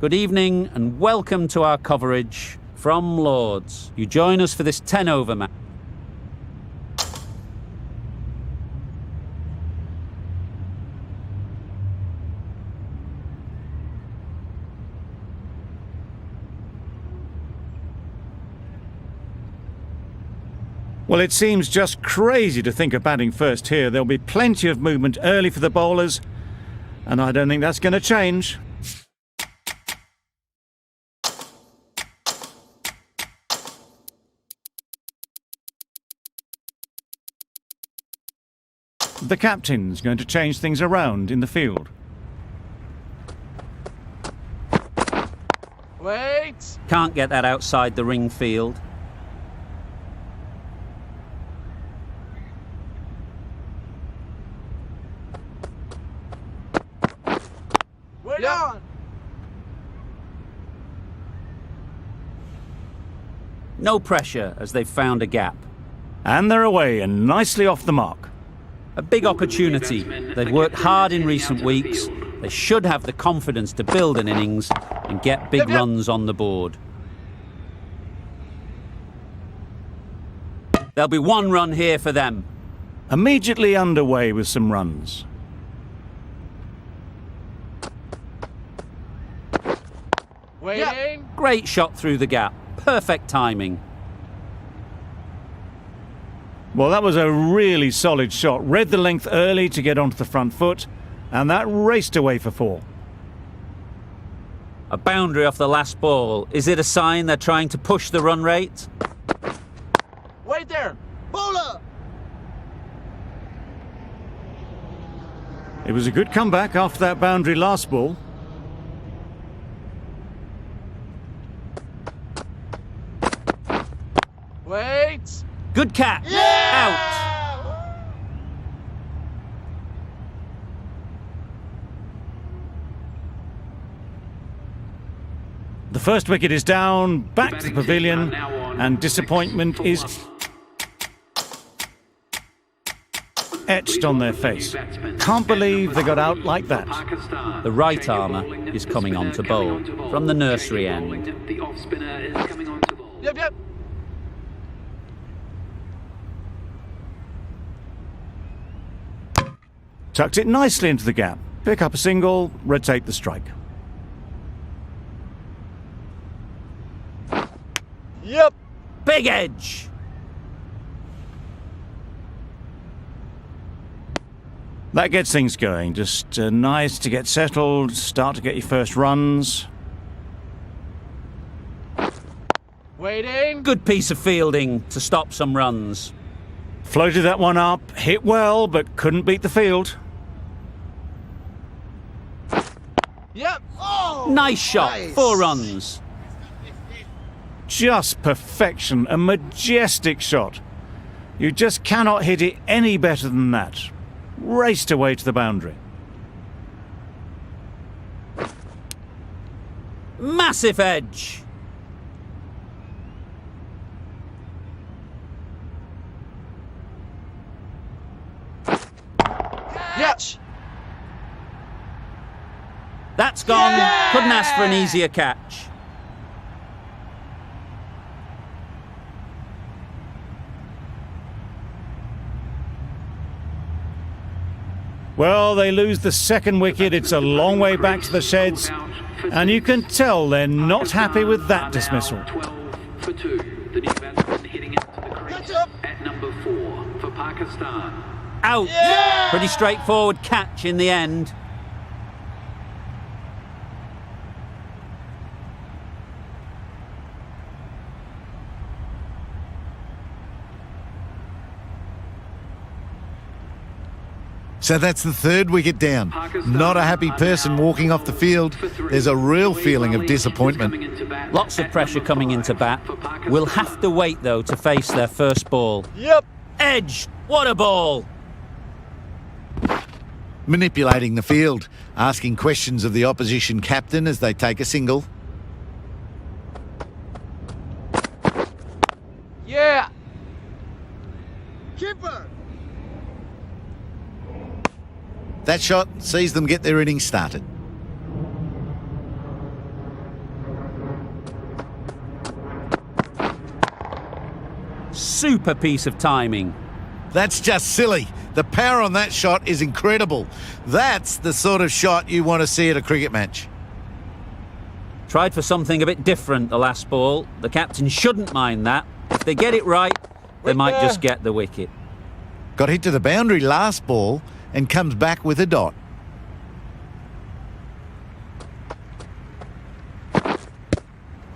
Good evening and welcome to our coverage from Lords. You join us for this 10-over match. Well, it seems just crazy to think of batting first here. There'll be plenty of movement early for the bowlers, and I don't think that's going to change. The captain's going to change things around in the field. Wait! Can't get that outside the ring field. Wait on! No pressure as they've found a gap. And they're away and nicely off the mark. A big opportunity. They've worked hard in recent weeks. They should have the confidence to build an innings and get big runs on the board. There'll be 1 run here for them. Immediately underway with some runs. Waiting! Great shot through the gap. Perfect timing. Well, that was a really solid shot. Read the length early to get onto the front foot, and that raced away for 4. A boundary off the last ball. Is it a sign they're trying to push the run rate? Wait there! Bowler! It was a good comeback after that boundary last ball. Wait! Good catch. Out. The first wicket is down, back to the pavilion, and disappointment is etched on their face. Can't believe they got out like that. The right armour is coming on to bowl from the nursery end. Yep. Tucked it nicely into the gap. Pick up a single, rotate the strike. Yep! Big edge. That gets things going. Just nice to get settled, start to get your first runs. Waiting! Good piece of fielding to stop some runs. Floated that one up, hit well, but couldn't beat the field. Yep! Oh! Nice shot. Nice. 4 runs. Just perfection, a majestic shot. You just cannot hit it any better than that. Raced away to the boundary. Massive edge. Yep! That's gone. Couldn't ask for an easier catch. Well, they lose the second wicket. It's a long way back to the sheds, and you can tell they're not happy with that dismissal. 12 for 2. The new batsman hitting into the crease at number 4 for Pakistan. Out. Pretty straightforward catch in the end. So that's the 3rd wicket down. Not a happy person walking off the field. There's a real feeling of disappointment. Lots of pressure coming into bat. Will have to wait, though, to face their first ball. Yep! Edge. What a ball. Manipulating the field, asking questions of the opposition captain as they take a single. Yeah! Keeper! That shot sees them get their innings started. super piece of timing. That's just silly. The power on that shot is incredible. That's the sort of shot you want to see at a cricket match. Tried for something a bit different the last ball. The captain shouldn't mind that. If they get it right, they might just get the wicket. Got hit to the boundary last ball and comes back with a dot.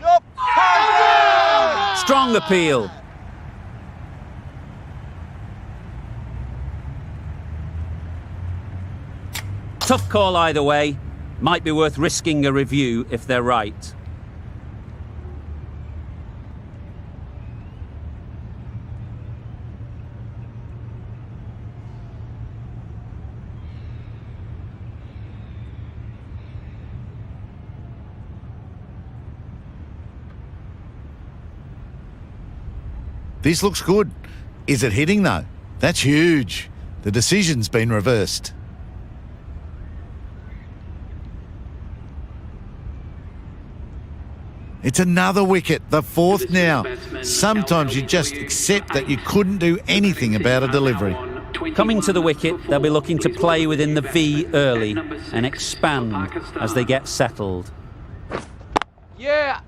Yup. Strong appeal. Tough call either way. Might be worth risking a review if they're right. This looks good. Is it hitting though? That's huge. The decision's been reversed. It's another wicket, the fourth now. Sometimes you just accept that you couldn't do anything about a delivery. Coming to the wicket, they'll be looking to play within the V early and expand as they get settled. Yeah.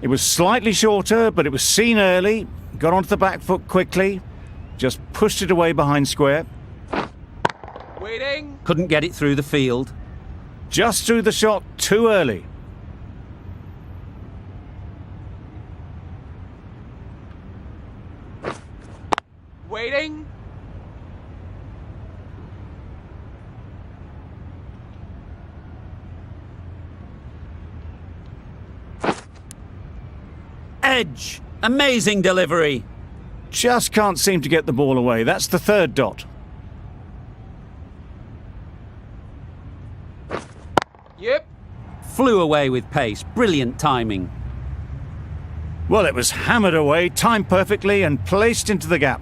It was slightly shorter, but it was seen early, got onto the back foot quickly, just pushed it away behind square. Waiting. Couldn't get it through the field. Just threw the shot too early. Waiting. Edge. Amazing delivery. Just can't seem to get the ball away. That's the third dot. Yep. Flew away with pace. Brilliant timing. Well, it was hammered away, timed perfectly and placed into the gap.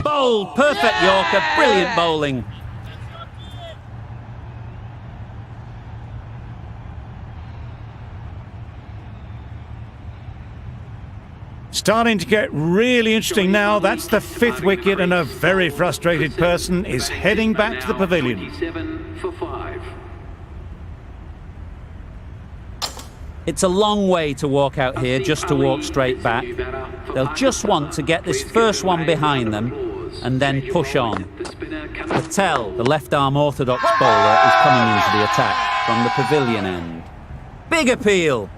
Bowled. Perfect Yorker. Brilliant bowling. Starting to get really interesting now. That's the fifth wicket and a very frustrated person is heading back to the pavilion. 27 for 5. It's a long way to walk out here just to walk straight back. They'll just want to get this first one behind them and then push on. Patel, the left-arm orthodox bowler, is coming into the attack from the pavilion end. Big appeal.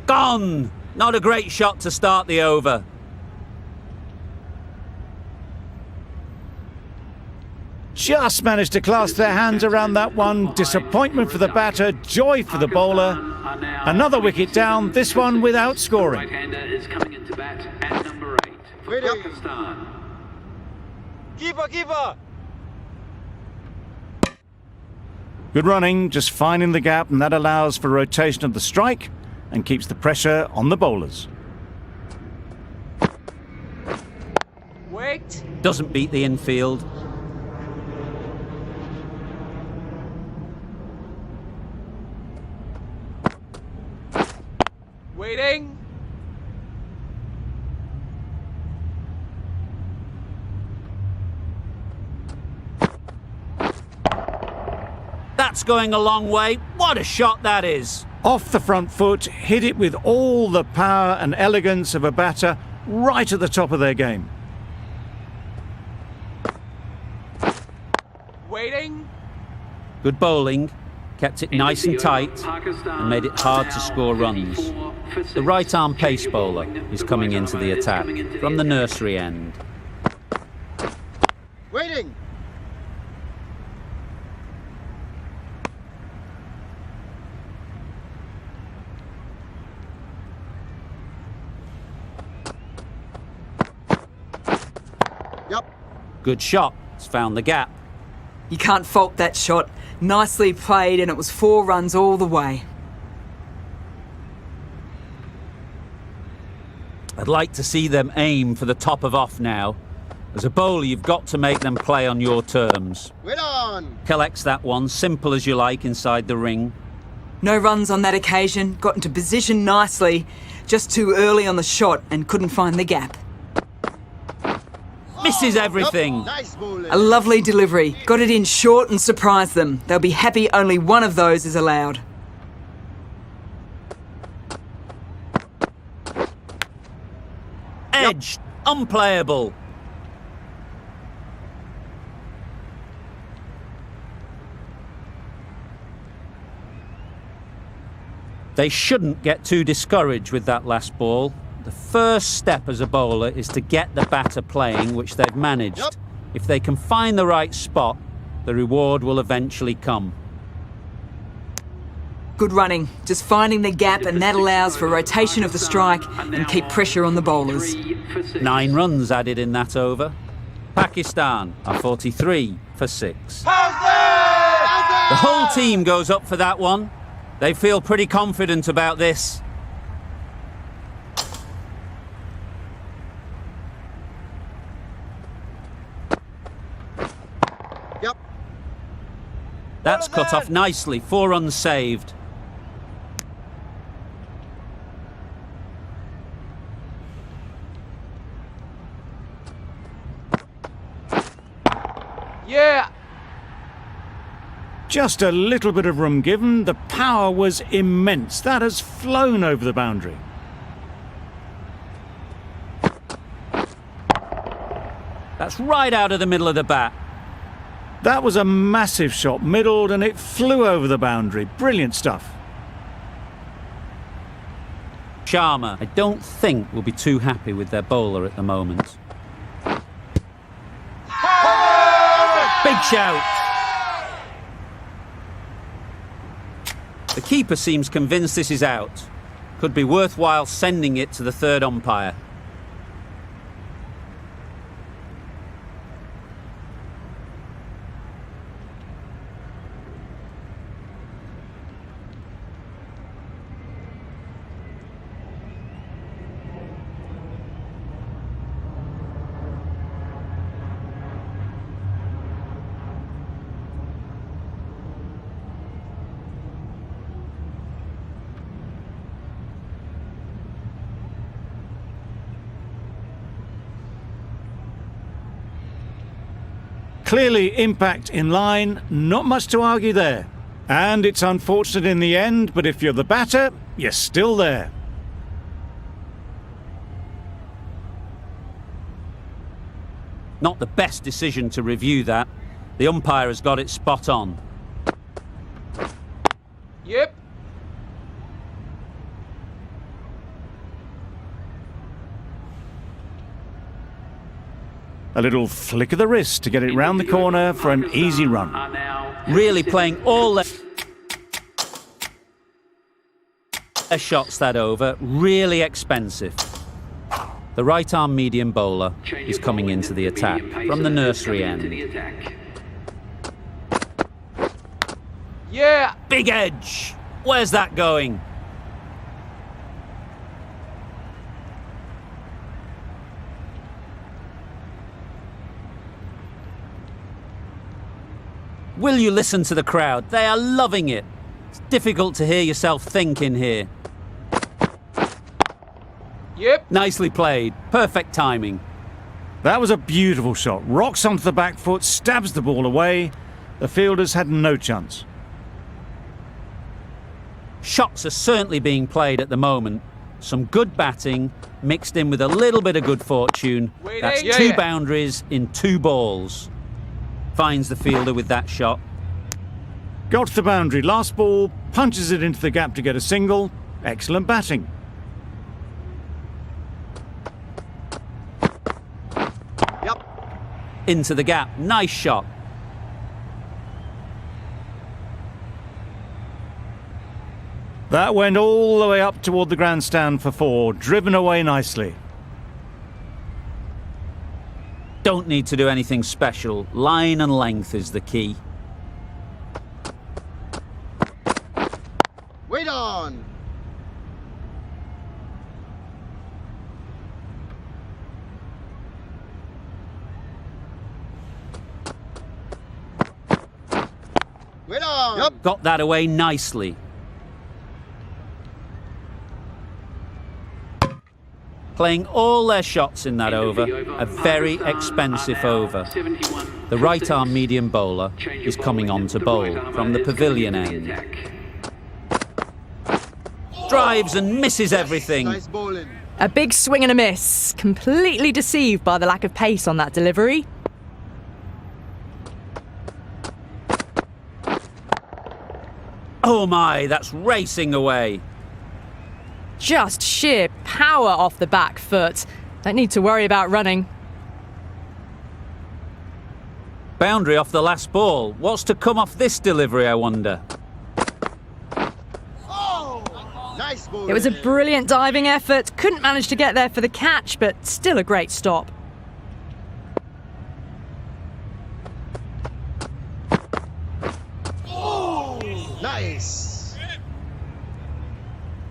Gone! Not a great shot to start the over. Just managed to clasp their hands around that one. Disappointment for the batter, joy for the bowler. Another wicket down, this one without scoring. Right-hander is coming into bat at number 8 for Pakistan. Keeper, keeper. Good running, just finding the gap, and that allows for rotation of the strike and keeps the pressure on the bowlers. Wait. Doesn't beat the infield. Waiting. That's going a long way. What a shot that is. Off the front foot, hit it with all the power and elegance of a batter right at the top of their game. Waiting. Good bowling. Kept it nice and tight and made it hard to score runs. The right-arm pace bowler is coming into the attack from the nursery end. Waiting. Good shot. It's found the gap. You can't fault that shot. Nicely played, and it was 4 runs all the way. I'd like to see them aim for the top of off now. As a bowler, you've got to make them play on your terms. Wait on! Collects that one, simple as you like, inside the ring. No runs on that occasion, got into position nicely, just too early on the shot and couldn't find the gap. Misses everything. Nice bowling! A lovely delivery, got it in short and surprised them. They'll be happy only one of those is allowed. Edge, unplayable. They shouldn't get too discouraged with that last ball. The first step as a bowler is to get the batter playing, which they've managed. Yep. If they can find the right spot, the reward will eventually come. Good running, just finding the gap, and that allows for rotation of the strike and keep pressure on the bowlers. 9 runs added in that over. Pakistan are 43 for 6. The whole team goes up for that one. They feel pretty confident about this. Yep. That's cut off nicely. 4 runs saved. Yeah! Just a little bit of room given. The power was immense. That has flown over the boundary. That's right out of the middle of the bat. That was a massive shot, middled, and it flew over the boundary. Brilliant stuff. Sharma, I don't think, will be too happy with their bowler at the moment. Big shout! The keeper seems convinced this is out. Could be worthwhile sending it to the third umpire. Clearly impact in line, not much to argue there. And it's unfortunate in the end, but if you're the batter, you're still there. Not the best decision to review that. The umpire has got it spot on. Yep. A little flick of the wrist to get it round the corner for an easy run. Really playing all their shots that over. Really expensive. The right-arm medium bowler is coming into the attack from the nursery end. Yeah! Big edge! Where's that going? Will you listen to the crowd? They are loving it. It's difficult to hear yourself think in here. Yep. Nicely played. Perfect timing. That was a beautiful shot. Rocks onto the back foot, stabs the ball away. The fielders had no chance. Shots are certainly being played at the moment. Some good batting mixed in with a little bit of good fortune. That's Yeah, 2 yeah. boundaries in 2 balls. Finds the fielder with that shot. Got to the boundary. Last ball, punches it into the gap to get a single. Excellent batting. Yep. Into the gap. Nice shot. That went all the way up toward the grandstand for 4. Driven away nicely. Don't need to do anything special. Line and length is the key. Wait on! Well on. Yep. Got that away nicely. Playing all their shots in that over, a very expensive over. The right-arm medium bowler is coming on to bowl from the pavilion end. Drives and misses everything. Nice bowling. A big swing and a miss. Completely deceived by the lack of pace on that delivery. Oh my, that's racing away. Just sheer power off the back foot. Don't need to worry about running. Boundary off the last ball. What's to come off this delivery, I wonder? Nice bowling. It was a brilliant diving effort. Couldn't manage to get there for the catch, but still a great stop. Nice.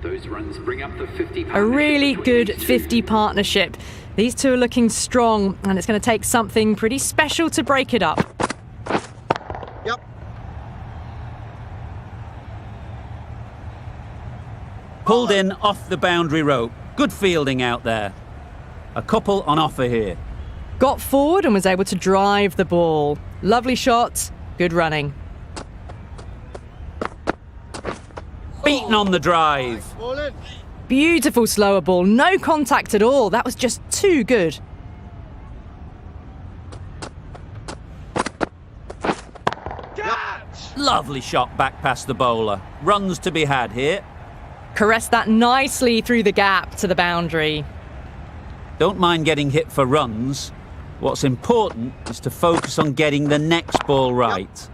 Those runs bring up the 50 A really partnership good between these 50 two. partnership. These two are looking strong, and it's going to take something pretty special to break it up. Yep. Pulled in off the boundary rope. Good fielding out there. A couple on offer here. Got forward and was able to drive the ball. Lovely shot, good running. Beaten on the drive. Bowling. Beautiful slower ball, no contact at all. That was just too good. Lovely shot back past the bowler. Runs to be had here. Caressed that nicely through the gap to the boundary. Don't mind getting hit for runs. What's important is to focus on getting the next ball right.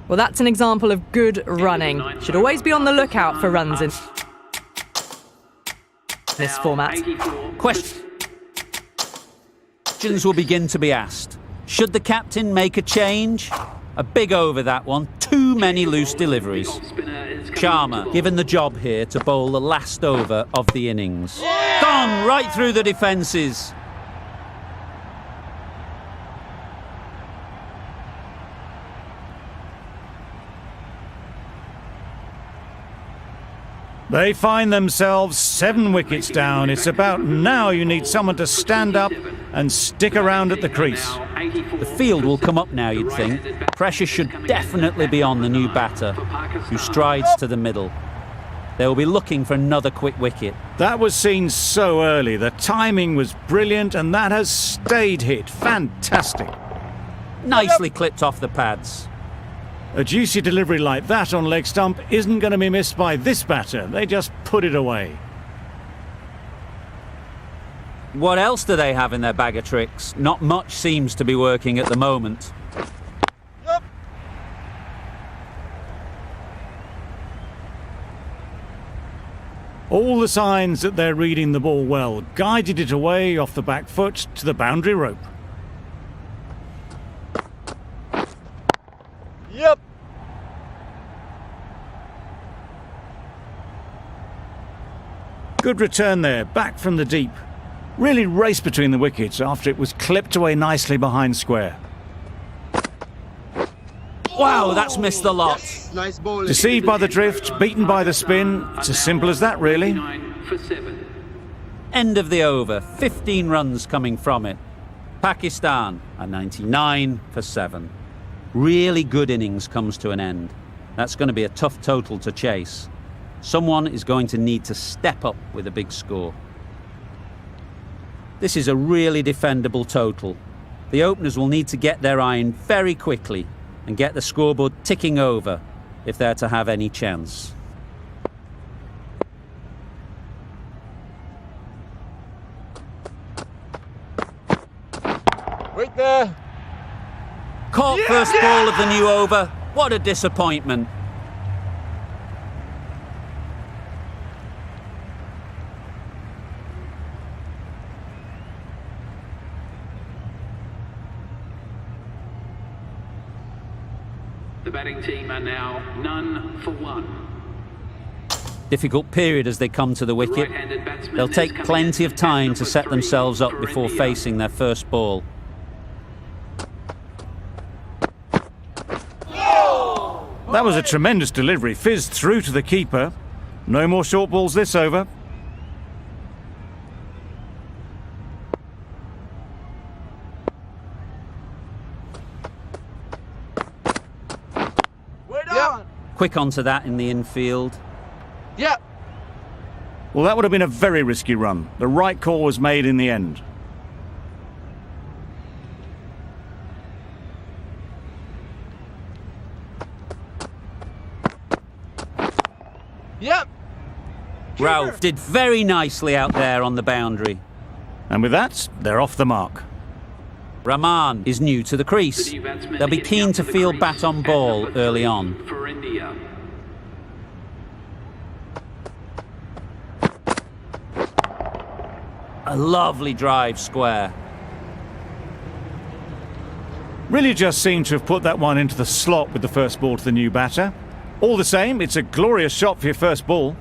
Well, that's an example of good running. Should always be on the lookout for runs in this format. 84. Questions will begin to be asked. Should the captain make a change? A big over that one. Too many loose deliveries. Sharma given the job here to bowl the last over of the innings. Gone right through the defences. They find themselves 7 wickets down. It's about now you need someone to stand up and stick around at the crease. The field will come up now, you'd think. Pressure should definitely be on the new batter, who strides to the middle. They will be looking for another quick wicket. That was seen so early. The timing was brilliant and that has stayed hit. Fantastic. Nicely clipped off the pads. A juicy delivery like that on leg stump isn't going to be missed by this batter. They just put it away. What else do they have in their bag of tricks? Not much seems to be working at the moment. All the signs that they're reading the ball well. Guided it away off the back foot to the boundary rope. Yep. Good return there, back from the deep. Really raced between the wickets after it was clipped away nicely behind square. Wow, that's missed the lot. Nice bowling. Deceived by the drift, beaten by the spin. It's as simple as that, really. 9 for 7. End of the over. 15 runs coming from it. Pakistan, a 99 for 7. Really good innings comes to an end. That's going to be a tough total to chase. Someone is going to need to step up with a big score. This is a really defendable total. The openers will need to get their iron very quickly and get the scoreboard ticking over if they're to have any chance. Right there. Caught first ball of the new over. What a disappointment. The batting team are now none for 1. Difficult period as they come to the wicket. Right-handed batsman They'll is take coming plenty in of time at to number set 3 themselves up for before India. facing their first ball. That was a tremendous delivery. Fizzed through to the keeper. No more short balls this over. We're done. Quick onto that in the infield. Yep. Well, that would have been a very risky run. The right call was made in the end. Yep. Ralph did very nicely out there on the boundary. And with that, they're off the mark. Rahman is new to the crease. The new batsman They'll be hitting keen up to the field crease bat on at ball number early 3 on. For India. A lovely drive square. Really just seemed to have put that one into the slot with the first ball to the new batter. All the same, it's a glorious shot for your first ball.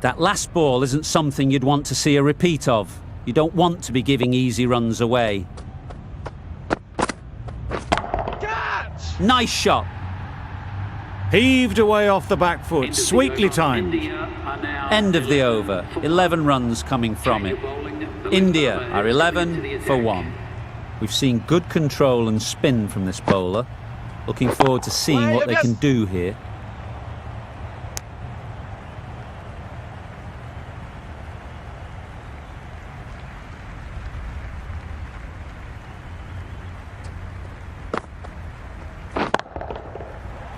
That last ball isn't something you'd want to see a repeat of. You don't want to be giving easy runs away. Catch. Nice shot. Heaved away off the back foot, End of the sweetly over. timed. India are now End of the 11 over. for 11 1. runs coming from it. Bowling, the India left are over 11 into the for attack. 1. We've seen good control and spin from this bowler. Looking forward to seeing what they can do here.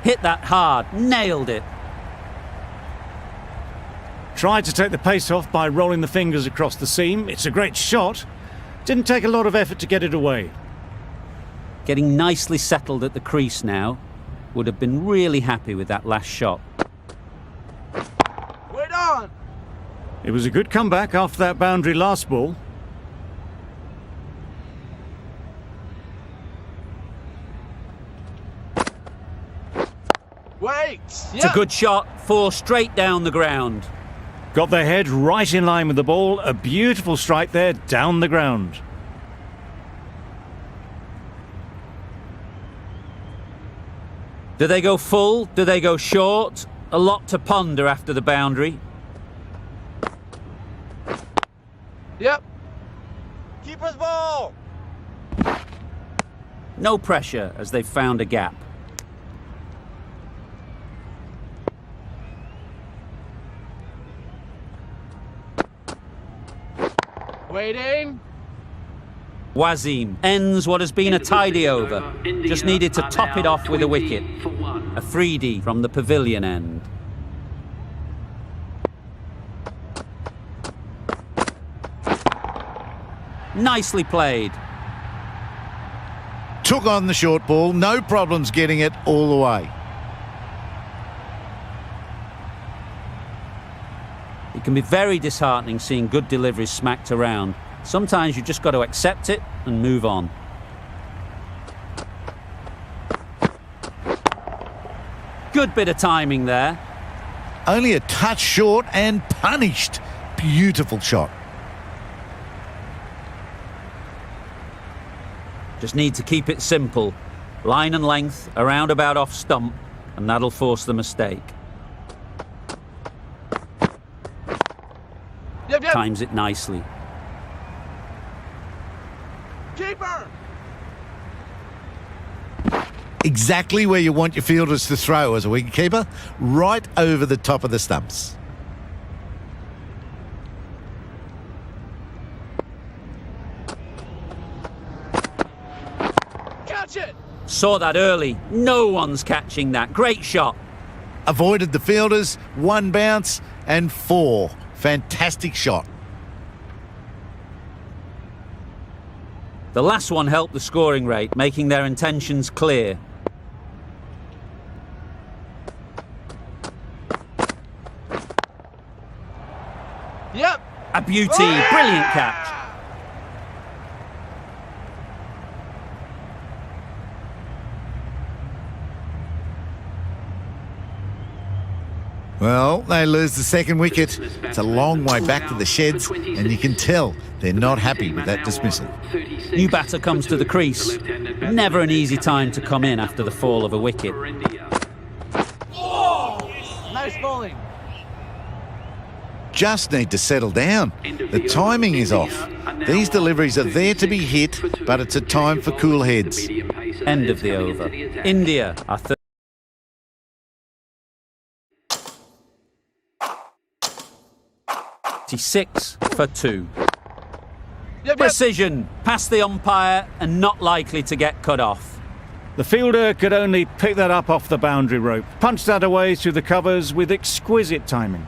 Hit that hard, nailed it. Tried to take the pace off by rolling the fingers across the seam. It's a great shot. Didn't take a lot of effort to get it away. Getting nicely settled at the crease now. Would have been really happy with that last shot. We're done. It was a good comeback after that boundary last ball. Wait. It's a good shot, 4 straight down the ground. Got their head right in line with the ball. A beautiful strike there, down the ground. Do they go full? Do they go short? A lot to ponder after the boundary. Yep. Keeper's ball. No pressure as they've found a gap. Waiting. Wazim ends what has been a tidy over. India Just needed to are top now it off with a 20 wicket. for 1. A freebie from the pavilion end. Nicely played. Took on the short ball, no problems getting it all the way. It can be very disheartening seeing good deliveries smacked around. Sometimes you just got to accept it and move on. Good bit of timing there. Only a touch short and punished. Beautiful shot. Just need to keep it simple. Line and length, a roundabout off stump, and that'll force the mistake. Yep. Times it nicely. Keeper. Exactly where you want your fielders to throw as a wicketkeeper, right over the top of the stumps. Catch it. Saw that early. No one's catching that. Great shot. Avoided the fielders, 1 bounce and 4. Fantastic shot. The last one helped the scoring rate, making their intentions clear. Yep. A beauty. Brilliant catch. Well, they lose the second wicket. It's a long way back to the sheds, and you can tell they're not happy with that dismissal. New batter comes to the crease. Never an easy time to come in after the fall of a wicket. Nice bowling. Just need to settle down. The timing is off. These deliveries are there to be hit, but it's a time for cool heads. End of the over. India are 36 for 2. Yep. Precision, past the umpire and not likely to get cut off. The fielder could only pick that up off the boundary rope. Punched that away through the covers with exquisite timing.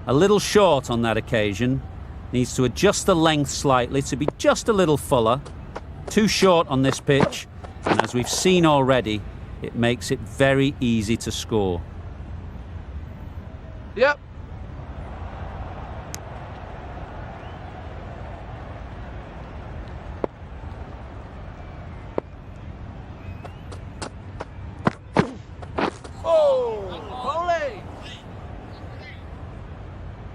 A little short on that occasion. Needs to adjust the length slightly to be just a little fuller. Too short on this pitch, and as we've seen already, it makes it very easy to score. Yep. Bowling.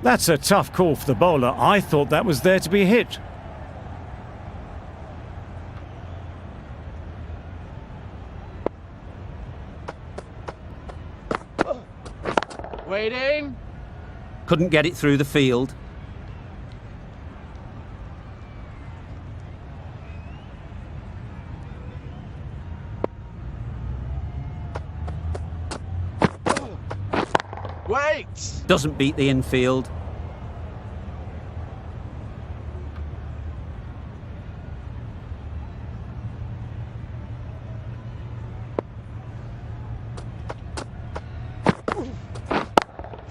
That's a tough call for the bowler. I thought that was there to be hit. Waiting. Couldn't get it through the field. Wait. Doesn't beat the infield.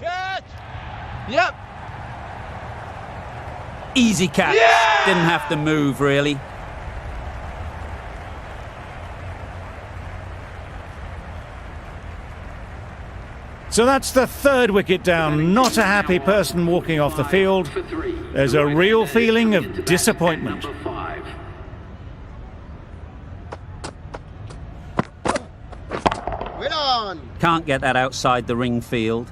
Catch. Yep. Easy catch. Didn't have to move, really. So that's the third wicket down. Not a happy person walking off the field. There's a real feeling of disappointment. Can't get that outside the ring field.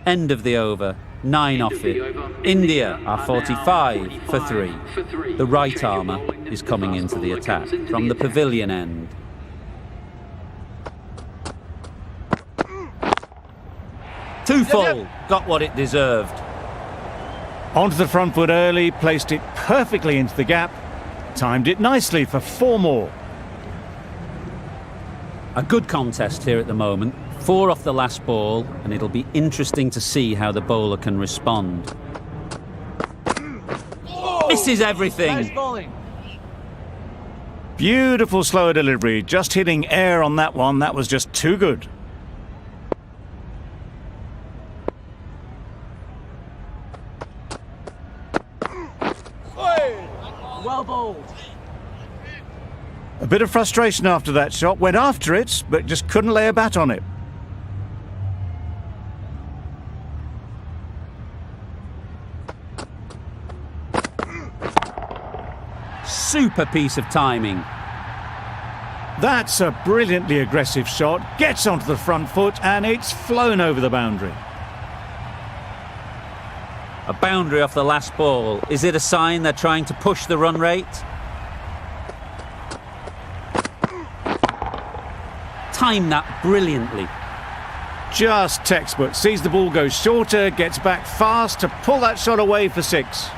End of the over. 9 off it. India are 45 for 3. The right armour is coming into the attack from the pavilion end. Too full. Got what it deserved. Onto the front foot early, placed it perfectly into the gap. Timed it nicely for 4 more. A good contest here at the moment. 4 off the last ball, and it'll be interesting to see how the bowler can respond. Misses everything. Nice bowling. Beautiful slow delivery. Just hitting air on that one. That was just too good. Well bowled. A bit of frustration after that shot. Went after it, but just couldn't lay a bat on it. Super piece of timing. That's a brilliantly aggressive shot. Gets onto the front foot, and it's flown over the boundary. A boundary off the last ball. Is it a sign they're trying to push the run rate? Timed that brilliantly. Just textbook. Sees the ball go shorter, gets back fast to pull that shot away for 6.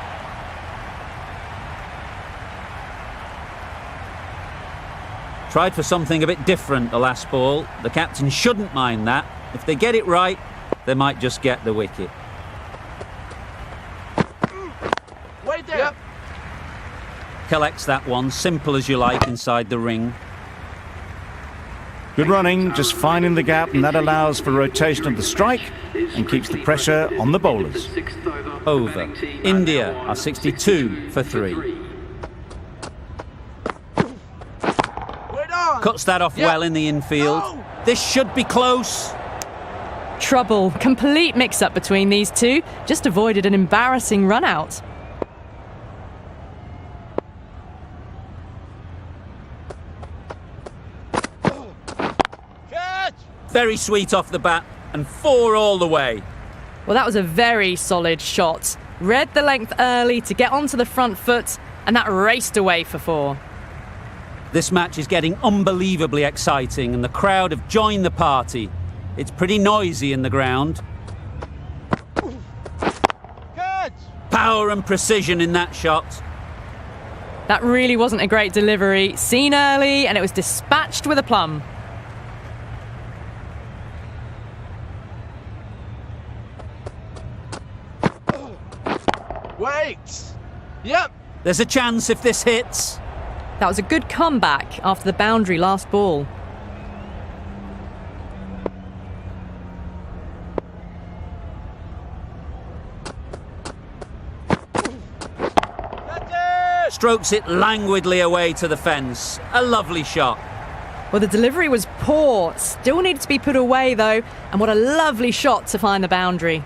Tried for something a bit different the last ball. The captain shouldn't mind that. If they get it right, they might just get the wicket. Wait there. Collects that one, simple as you like, inside the ring. Good running, just finding the gap, and that allows for rotation of the strike and keeps the pressure on the bowlers. Over. India are 62 for 3. Cuts that off well in the infield. This should be close. Trouble. Complete mix-up between these two. Just avoided an embarrassing run-out. Catch. Very sweet off the bat, and 4 all the way. Well, that was a very solid shot. Read the length early to get onto the front foot, and that raced away for 4. This match is getting unbelievably exciting, and the crowd have joined the party. It's pretty noisy in the ground. Catch. Power and precision in that shot. That really wasn't a great delivery. Seen early, and it was dispatched with aplomb. Wait. Yep. There's a chance if this hits. That was a good comeback after the boundary last ball. Strokes it languidly away to the fence. A lovely shot. Well, the delivery was poor. Still needed to be put away, though. And what a lovely shot to find the boundary.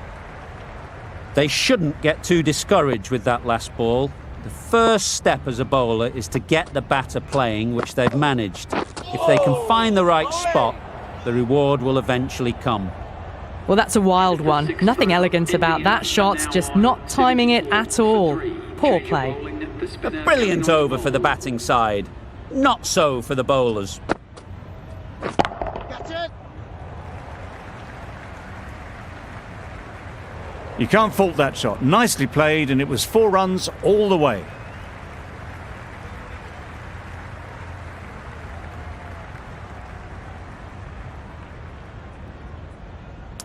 They shouldn't get too discouraged with that last ball. The first step as a bowler is to get the batter playing, which they've managed. If they can find the right spot, the reward will eventually come. Well, that's a wild one. Nothing elegant about that shot, just not timing it at all. Poor play. A brilliant over for the batting side. Not so for the bowlers. That's it. You can't fault that shot. Nicely played, and it was 4 runs all the way.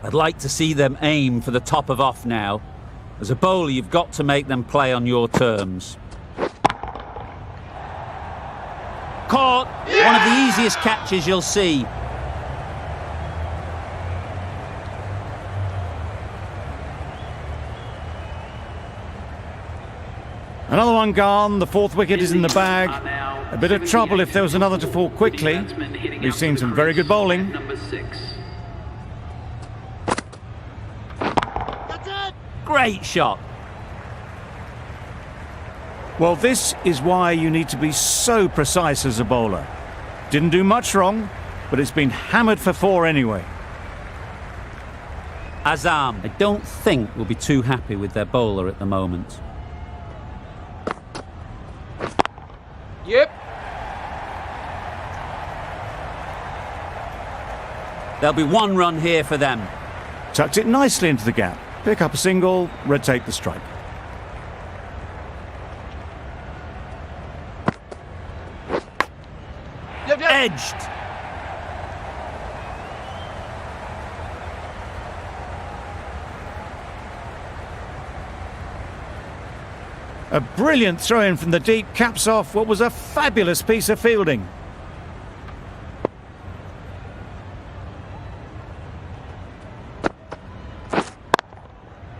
I'd like to see them aim for the top of off now. As a bowler, you've got to make them play on your terms. Caught! One of the easiest catches you'll see. Another one gone. The fourth wicket is in the bag. A bit of trouble if there was another to fall quickly. We've seen some very good bowling. Number 6. Great shot. Well, this is why you need to be so precise as a bowler. Didn't do much wrong, but it's been hammered for 4 anyway. Azam, I don't think will be too happy with their bowler at the moment. Yep. There'll be 1 run here for them. Tucked it nicely into the gap. Pick up a single, rotate the strike. Yep, yep. Edged. A brilliant throw-in from the deep caps off what was a fabulous piece of fielding.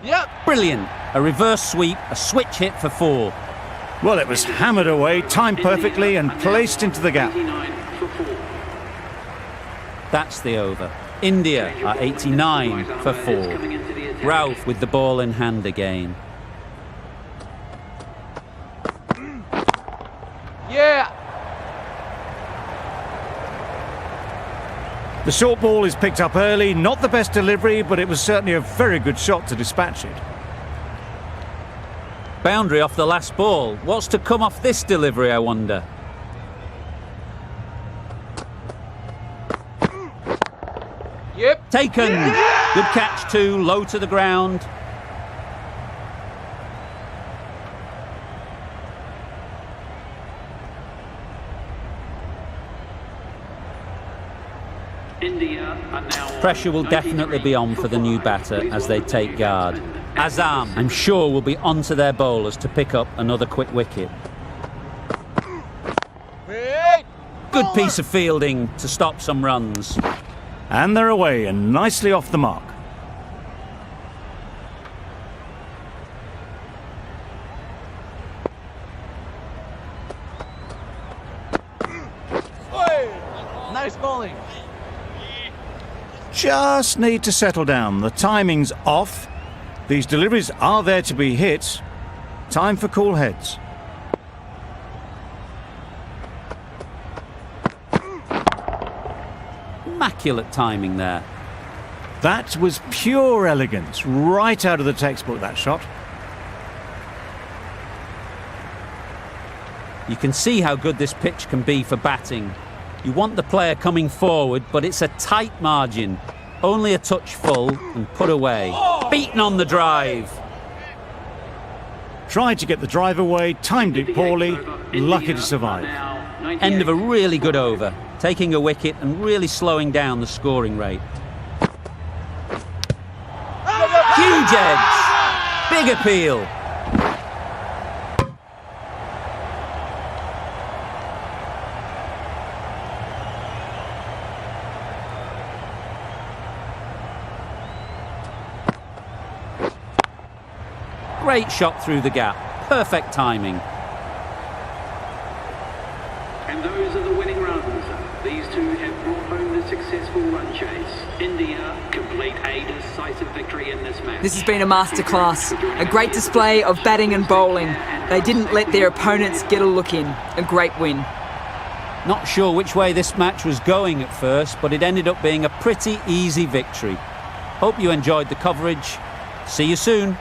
Yep. Brilliant. A reverse sweep, a switch hit for 4. Well, it was hammered away, timed perfectly and placed into the gap. 89 for 4. That's the over. India are 89 for 4. Ralph with the ball in hand again. Yeah. The short ball is picked up early, not the best delivery, but it was certainly a very good shot to dispatch it. Boundary off the last ball. What's to come off this delivery, I wonder? Yep. Taken. Good catch too, low to the ground. India are now Pressure will definitely be on for the new batter as they take guard. Azam, I'm sure, will be onto their bowlers to pick up another quick wicket. Wait. Good piece of fielding to stop some runs. And they're away and nicely off the mark. Nice bowling. Just need to settle down. The timing's off. These deliveries are there to be hit. Time for cool heads. Immaculate timing there. That was pure elegance, right out of the textbook, that shot. You can see how good this pitch can be for batting. You want the player coming forward, but it's a tight margin. Only a touch full and put away. Beaten on the drive. Tried to get the drive away, timed it poorly, lucky to survive. End of a really good over, taking a wicket and really slowing down the scoring rate. Huge edge. Big appeal. Great shot through the gap. Perfect timing. And those are the winning runs. These two have brought home the successful run chase. India complete a decisive victory in this match. This has been a masterclass. A great display of batting and bowling. They didn't let their opponents get a look in. A great win. Not sure which way this match was going at first, but it ended up being a pretty easy victory. Hope you enjoyed the coverage. See you soon.